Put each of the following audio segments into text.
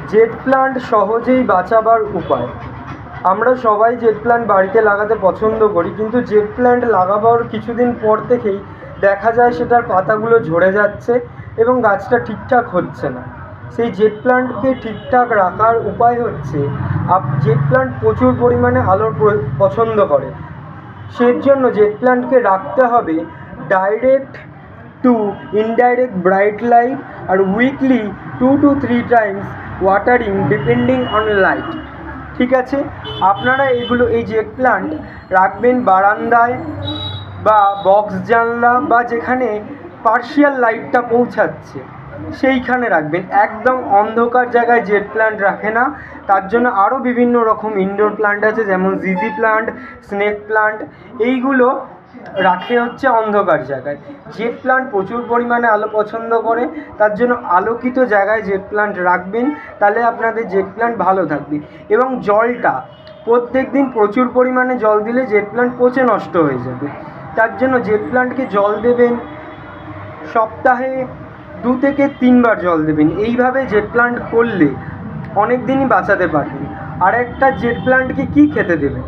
Jet plant সহজেই বাঁচাবার উপায়। আমরা সবাই জেট প্লান্ট বাড়িতে লাগাতে পছন্দ করি, কিন্তু জেট প্লান্ট লাগাবার কিছুদিন পর থেকেই দেখা যায় সেটার পাতাগুলো ঝরে যাচ্ছে এবং গাছটা ঠিকঠাক হচ্ছে না। সেই জেট প্লান্টকে ঠিকঠাক রাখার উপায় হচ্ছে, জেট প্লান্ট প্রচুর পরিমাণে আলোর পছন্দ করে। সেই জন্য জেট প্লান্টকে রাখতে হবে direct to indirect bright light, আর weekly 2 to 3 times watering depending on light. ঠিক আছে, আপনারা এই জেট প্লান্ট রাখবেন বারান্দায় বা বক্স জানলা বা যেখানে পার্শিয়াল লাইটটা পৌঁছাচ্ছে সেইখানে রাখবেন। একদম অন্ধকার জায়গায় জেট প্লান্ট রাখে না। তার জন্য আরও বিভিন্ন রকম ইনডোর প্লান্ট আছে, যেমন জিজি প্লান্ট, স্নেক প্লান্ট, এইগুলো রাখে হচ্ছে অন্ধকার জায়গায়। জেট প্লান্ট প্রচুর পরিমাণে আলো পছন্দ করে, তার জন্য আলোকিত জায়গায় জেট প্লান্ট রাখবেন, তাহলে আপনাদের জেট প্লান্ট ভালো থাকবে। এবং জলটা প্রত্যেক দিন প্রচুর পরিমাণে জল দিলে জেট প্লান্ট পচে নষ্ট হয়ে যাবে। তার জন্য জেট প্লান্টকে জল দেবেন সপ্তাহে 2 থেকে 3 বার জল দেবেন। এইভাবে জেট প্লান্ট করলে অনেক দিনই বাঁচাতে পারবেন। আর একটা, জেট প্লান্টকে কী খেতে দেবেন?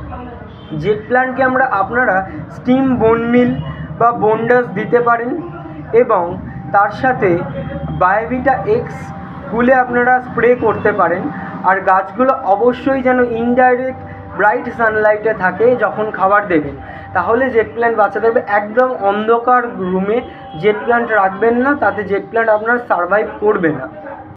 জেট প্লান্টকে আপনারা স্টিম বোন মিল বা বোনডাস দিতে পারেন, এবং তার সাথে বায়োভিটা এক্স গুলে আপনারা স্প্রে করতে পারেন। আর গাছগুলো অবশ্যই যেন ইনডাইরেক্ট ব্রাইট সানলাইটে থাকে যখন খাবার দেবেন, তাহলে জেট প্ল্যান্ট বাঁচাতে হবে। একদম অন্ধকার রুমে জেট প্ল্যান্ট রাখবেন না, তাতে জেট প্ল্যান্ট আপনার সারভাইভ করবে না।